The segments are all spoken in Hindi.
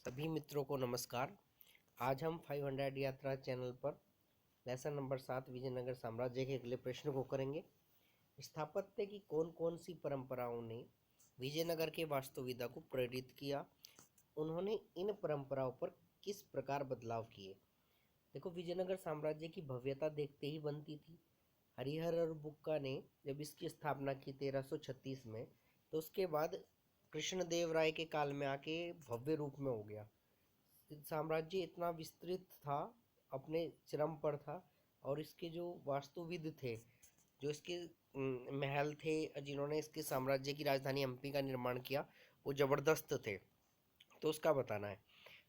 सभी मित्रों को नमस्कार। आज हम 500 यात्रा चैनल पर लेसन नंबर 7 विजयनगर साम्राज्य के अगले प्रश्न को करेंगे। स्थापत्य की कौन कौन सी परंपराओं ने विजयनगर के वास्तुविदा को प्रेरित किया? उन्होंने इन परंपराओं पर किस प्रकार बदलाव किए? देखो, विजयनगर साम्राज्य की भव्यता देखते ही बनती थी। हरिहर और बुक्का ने जब इसकी स्थापना की 1336 में, तो उसके बाद कृष्णदेव राय के काल में आके भव्य रूप में हो गया। साम्राज्य इतना विस्तृत था, अपने चरम पर था, और इसके जो वास्तुविद थे, जो इसके महल थे, जिन्होंने इसके साम्राज्य की राजधानी हम्पी का निर्माण किया, वो जबरदस्त थे। तो उसका बताना है।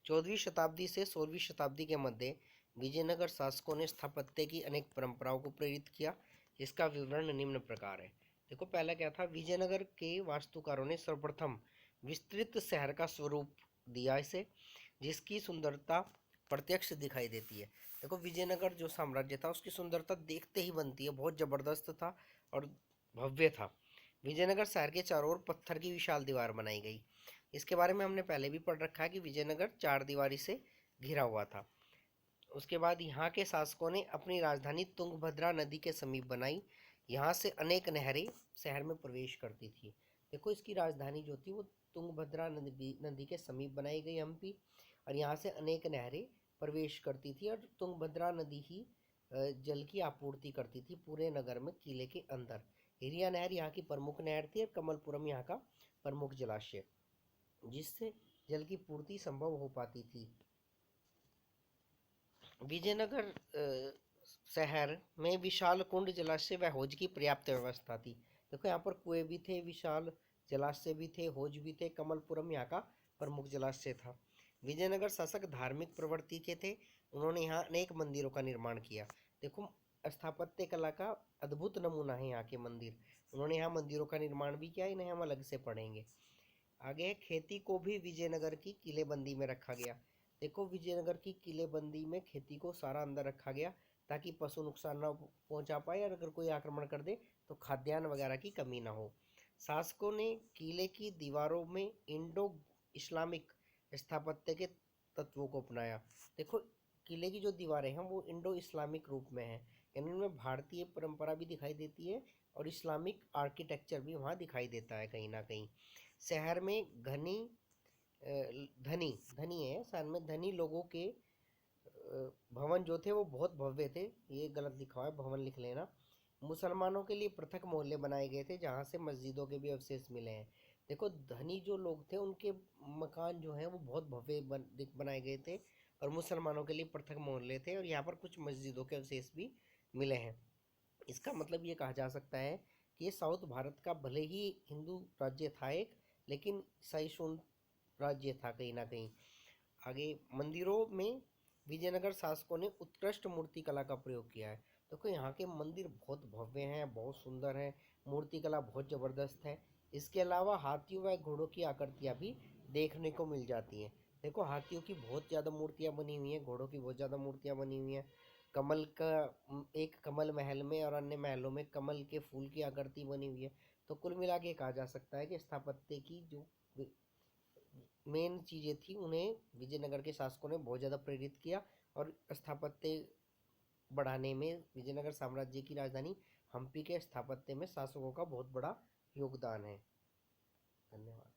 14वीं शताब्दी से 16वीं शताब्दी के मध्य विजयनगर शासकों ने स्थापत्य की अनेक परंपराओं को प्रेरित किया। इसका विवरण निम्न प्रकार है। देखो, पहला क्या था? विजयनगर के वास्तुकारों ने सर्वप्रथम विस्तृत शहर का स्वरूप दिया इसे, जिसकी सुंदरता प्रत्यक्ष दिखाई देती है। देखो, विजयनगर जो साम्राज्य था उसकी सुंदरता देखते ही बनती है, बहुत जबरदस्त था और भव्य था। विजयनगर शहर के चारों ओर पत्थर की विशाल दीवार बनाई गई। इसके बारे में हमने पहले भी पढ़ रखा है कि विजयनगर चार दीवारी से घिरा हुआ था। उसके बाद यहाँ के शासकों ने अपनी राजधानी तुंगभद्रा नदी के समीप बनाई। यहाँ से अनेक नहरें शहर में प्रवेश करती थी। देखो, इसकी राजधानी जो थी वो तुंगभद्रा नदी के समीप बनाई गई हम्पी, और यहाँ से अनेक नहरें प्रवेश करती थी, और तुंगभद्रा नदी ही जल की आपूर्ति करती थी पूरे नगर में, किले के अंदर। हिरिया नहर यहाँ की प्रमुख नहर थी, और कमलपुरम यहाँ का प्रमुख जलाशय, जिससे जल की पूर्ति संभव हो पाती थी। विजयनगर शहर में विशाल कुंड, जलाशय व हौज की पर्याप्त व्यवस्था थी। देखो, यहाँ पर कुएं भी थे, विशाल जलाशय भी थे, हौज भी थे। कमलपुरम यहाँ का प्रमुख जलाशय था। विजयनगर शासक धार्मिक प्रवृत्ति के थे। उन्होंने यहाँ अनेक मंदिरों का निर्माण किया। देखो, स्थापत्य कला का अद्भुत नमूना है यहाँ के मंदिर। उन्होंने यहाँ मंदिरों का निर्माण भी किया, इन्हें हम अलग से पढ़ेंगे। आगे, खेती को भी विजयनगर की किलेबंदी में रखा गया। देखो, विजयनगर की किलेबंदी में खेती को सारा अंदर रखा गया, ताकि पशु नुकसान ना पहुंचा पाए, और अगर कोई आक्रमण कर दे तो खाद्यान्न वगैरह की कमी ना हो। शासकों ने किले की दीवारों में इंडो इस्लामिक स्थापत्य के तत्वों को अपनाया। देखो, किले की जो दीवारें हैं वो इंडो इस्लामिक रूप में है, यानी उनमें भारतीय परंपरा भी दिखाई देती है और इस्लामिक आर्किटेक्चर भी वहाँ दिखाई देता है कहीं ना कहीं। शहर में धनी धनी है, शहर में धनी लोगों के भवन जो थे वो बहुत भव्य थे। ये गलत लिखा हुआ है, भवन लिख लेना। मुसलमानों के लिए पृथक मोहल्ले बनाए गए थे, जहाँ से मस्जिदों के भी अवशेष मिले हैं। देखो, धनी जो लोग थे उनके मकान जो हैं वो बहुत भव्य बनाए गए थे, और मुसलमानों के लिए पृथक मोहल्ले थे, और यहाँ पर कुछ मस्जिदों के अवशेष भी मिले हैं। इसका मतलब ये कहा जा सकता है कि ये साउथ भारत का भले ही हिंदू राज्य था एक, लेकिन सहिष्णु राज्य था कहीं ना कहीं। आगे, मंदिरों में विजयनगर शासकों ने उत्कृष्ट मूर्ति कला का प्रयोग किया है। देखो, यहाँ के मंदिर बहुत भव्य हैं, बहुत सुंदर हैं, मूर्ति कला बहुत ज़बरदस्त है। इसके अलावा हाथियों व घोड़ों की आकृतियाँ भी देखने को मिल जाती हैं। देखो, हाथियों की बहुत ज़्यादा मूर्तियाँ बनी हुई हैं, घोड़ों की बहुत ज़्यादा मूर्तियाँ बनी हुई हैं। कमल का एक कमल महल में और अन्य महलों में कमल के फूल की आकृति बनी हुई है। तो कुल मिला के कहा जा सकता है कि स्थापत्य की जो मेन चीज़ें थी उन्हें विजयनगर के शासकों ने बहुत ज़्यादा प्रेरित किया, और स्थापत्य बढ़ाने में विजयनगर साम्राज्य की राजधानी हम्पी के स्थापत्य में शासकों का बहुत बड़ा योगदान है। धन्यवाद।